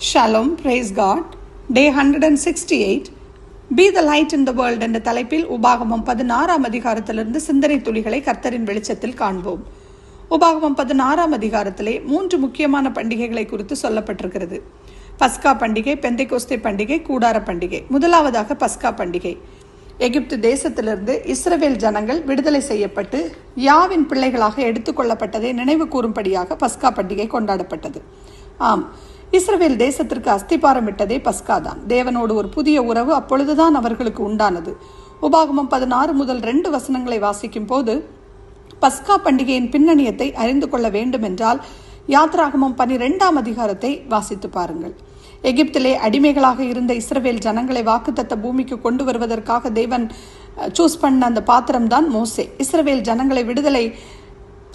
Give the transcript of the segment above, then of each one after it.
Shalom, praise God. Day 168, Be the light in the world என்ற தலைப்பில் உபாகமம் 16ஆம் அதிகாரத்திலிருந்து சிந்தனை துளிகளை கர்த்தரின் வெளிச்சத்தில் காண்போம். உபாகமம் 16ஆம் அதிகாரத்திலே 3 முக்கியமான பண்டிகைகளை குறித்து சொல்லப்பட்டிருக்கிறது. பஸ்கா பண்டிகை, பெந்தைக்கோஸ்தே பண்டிகை, கூடார பண்டிகை. முதலாவதாக பஸ்கா பண்டிகை. எகிப்து தேசத்திலிருந்து இஸ்ரவேல் ஜனங்கள் விடுதலை செய்யப்பட்டு யாவின் பிள்ளைகளாக எடுத்துக்கொள்ளப்பட்டதை நினைவு கூறும்படியாக பஸ்கா பண்டிகை கொண்டாடப்பட்டது. ஆம், இஸ்ரவேல் தேசத்திற்கு அஸ்திபாரமிட்டதே பஸ்கா தான். தேவனோடு ஒரு புதிய உறவு அப்பொழுதுதான் அவர்களுக்கு உண்டானது. உபாகமம் 16 முதல் 2 வசனங்களை வாசிக்கும் போது பஸ்கா பண்டிகையின் பின்னணியத்தை அறிந்து கொள்ள வேண்டும் என்றால் யாத்ராகமம் 12ஆம் அதிகாரத்தை வாசித்து பாருங்கள். எகிப்திலே அடிமைகளாக இருந்த இஸ்ரவேல் ஜனங்களை வாக்குத்தத்த பூமிக்கு கொண்டு வருவதற்காக தேவன் சூஸ் பண்ண அந்த பாத்திரம்தான் மோசே. இஸ்ரவேல் ஜனங்களை விடுதலை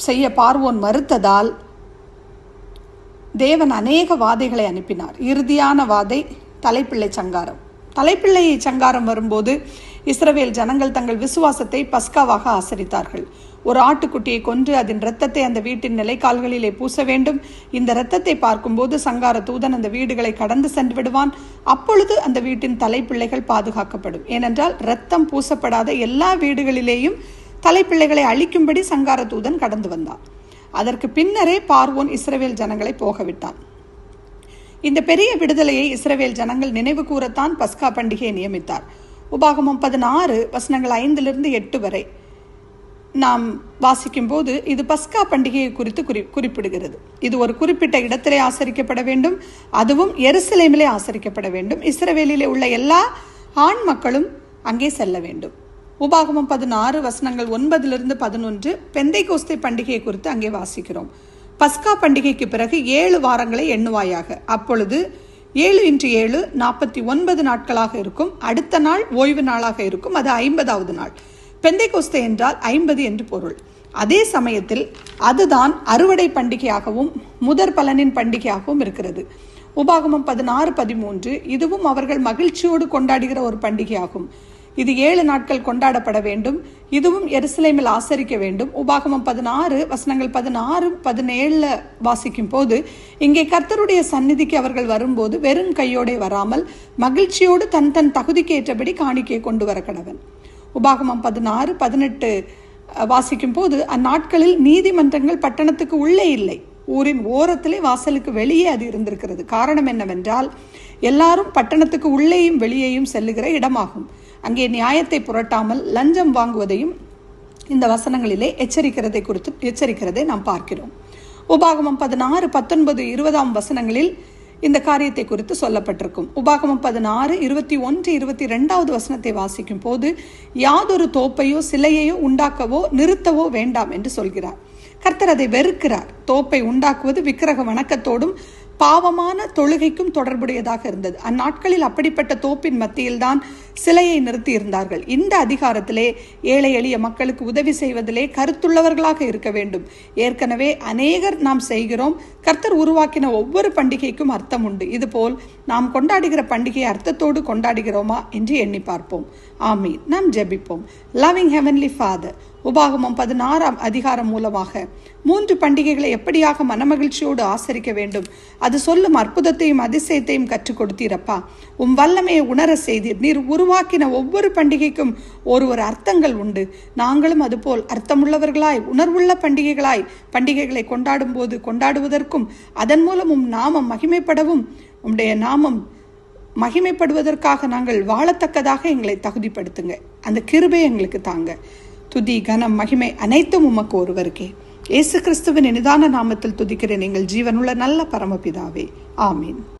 செய்ய பார்வோன் மறுத்ததால் தேவன் அநேக வாதைகளை அனுப்பினார். இறுதியான வாதை தலைப்பிள்ளை சங்காரம். தலைப்பிள்ளை சங்காரம் வரும்போது இஸ்ரவேல் ஜனங்கள் தங்கள் விசுவாசத்தை பஸ்காவாக ஆசரித்தார்கள். ஒரு ஆட்டுக்குட்டியை கொன்று அதன் இரத்தத்தை அந்த வீட்டின் நிலைக்கால்களிலே பூச வேண்டும். இந்த இரத்தத்தை பார்க்கும்போது சங்கார தூதன் அந்த வீடுகளை கடந்து சென்று விடுவான். அப்பொழுது அந்த வீட்டின் தலைப்பிள்ளைகள் பாதுகாக்கப்படும். ஏனென்றால் இரத்தம் பூசப்படாத எல்லா வீடுகளிலேயும் தலைப்பிள்ளைகளை அழிக்கும்படி சங்கார தூதன் கடந்து வந்தான். அதற்கு பின்னரே பார்வோன் இஸ்ரவேல் ஜனங்களை போகவிட்டான். இந்த பெரிய விடுதலையை இஸ்ரவேல் ஜனங்கள் நினைவு கூறத்தான் பஸ்கா பண்டிகையை நியமித்தார். உபாகமம் 16 வசனங்கள் 5-8 வரை நாம் வாசிக்கும் போது இது பஸ்கா பண்டிகையை குறித்து குறிப்பிடுகிறது. இது ஒரு குறிப்பிட்ட இடத்திலே ஆசரிக்கப்பட வேண்டும், அதுவும் எருசலேமிலே ஆசரிக்கப்பட வேண்டும். இஸ்ரவேலிலே உள்ள எல்லா ஆண் மக்களும் அங்கே செல்ல வேண்டும். உபாகமம் 16 வசனங்கள் 9-11 பெந்தைக்கோஸ்தே பண்டிகையை குறித்து அங்கே வாசிக்கிறோம். பஸ்கா பண்டிகைக்கு பிறகு 7 வாரங்களை எண்ணுவாயாக. அப்பொழுது 7x7 49 நாட்களாக இருக்கும். அடுத்த நாள் ஓய்வு நாளாக இருக்கும். அது 50வது நாள். பெந்தைக்கோஸ்தே என்றால் 50 என்று பொருள். அதே சமயத்தில் அதுதான் அறுவடை பண்டிகையாகவும் முதற் பலனின் பண்டிகையாகவும் இருக்கிறது. உபாகமம் 16-13 இதுவும் அவர்கள் மகிழ்ச்சியோடு கொண்டாடுகிற ஒரு பண்டிகையாகும். இது 7 நாட்கள் கொண்டாடப்பட வேண்டும். இதுவும் எருசலேமில் ஆசரிக்க வேண்டும். உபாகமம் 16 வசனங்கள் 16-17 வாசிக்கும் போது இங்கே கர்த்தருடைய சந்நிதிக்கு அவர்கள் வரும்போது வெறும் கையோടെ வராமல் மகிழ்ச்சியோடு தன் தகுதிக்கு ஏற்றபடி காணிக்கையை கொண்டு வர கடவன். உபாகமம் 16-18 வாசிக்கும் போது அந்நாட்களில் நீதிமன்றங்கள் பட்டணத்துக்கு உள்ளே இல்லை, ஊரின் ஓரத்திலே வாசலுக்கு வெளியே அது இருந்திருக்கிறது. காரணம் என்னவென்றால் எல்லாரும் பட்டணத்துக்கு உள்ளேயும் வெளியேயும் செல்லுகிற இடமாகும். அங்கே நியாயத்தை புரட்டாமல் லஞ்சம் வாங்குவதையும் இந்த வசனங்களிலே எச்சரிக்கிறதை நாம் பார்க்கிறோம். உபாகமம் 16-19-20 வசனங்களில் இந்த காரியத்தை குறித்து சொல்லப்பட்டிருக்கும். உபாகமம் 16-21-22 வசனத்தை வாசிக்கும் போது யாதொரு தோப்பையோ சிலையையோ உண்டாக்கவோ நிறுத்தவோ வேண்டாம் என்று சொல்கிறார். கர்த்தர் அதை வெறுக்கிறார். தோப்பை உண்டாக்குவது விக்கிரக வணக்கத்தோடும் பாவமான தொழுகைக்கும் தொடர்புடையதாக இருந்தது. அந்நாட்களில் அப்படிப்பட்ட தோப்பின் மத்தியில் தான் சிலையை நிறுத்தி இருந்தார்கள். இந்த அதிகாரத்திலே ஏழை எளிய மக்களுக்கு உதவி செய்வதிலே கருத்துள்ளவர்களாக இருக்க வேண்டும். ஏற்கனவே அநேகர் நாம் செய்கிறோம். கர்த்தர் உருவாக்கின ஒவ்வொரு பண்டிகைக்கும் அர்த்தம் உண்டு. இதுபோல் நாம் கொண்டாடுகிற பண்டிகையை அர்த்தத்தோடு கொண்டாடுகிறோமா என்று எண்ணி பார்ப்போம். ஆமீன். நாம் ஜெபிப்போம். லவ்விங் ஹெவன்லி ஃபாதர், உபாகமம் 16ஆம் அதிகாரம் மூலமாக 3 பண்டிகைகளை எப்படியாக மனமகிழ்ச்சியோடு ஆசரிக்க வேண்டும் அது சொல்லும் அற்புதத்தையும் அதிசயத்தையும் கற்றுக் கொடுத்தீரப்பா. உம் வல்லமையை உணர செய்தீர். நீர் உருவாக்கின ஒவ்வொரு பண்டிகைக்கும் ஒரு அர்த்தங்கள் உண்டு. நாங்களும் அதுபோல் அர்த்தமுள்ளவர்களாய் உணர்வுள்ள பண்டிகைகளை கொண்டாடுவதற்கும் அதன் மூலம் உம் நாமம் மகிமைப்படவும் உம்முடைய நாமம் மகிமைப்படுவதற்காக நாங்கள் வாழத்தக்கதாக எங்களை தகுதிப்படுத்துங்க. அந்த கிருபை எங்களுக்கு தாங்க. துதி, கனம், மகிமை அனைத்தும் உமக்கு ஒருவருக்கே. இயேசு கிறிஸ்துவின் இனிதான நாமத்தில் துதிக்கிறேன் எங்கள் ஜீவனுள்ள நல்ல பரமபிதாவே. ஆமீன்.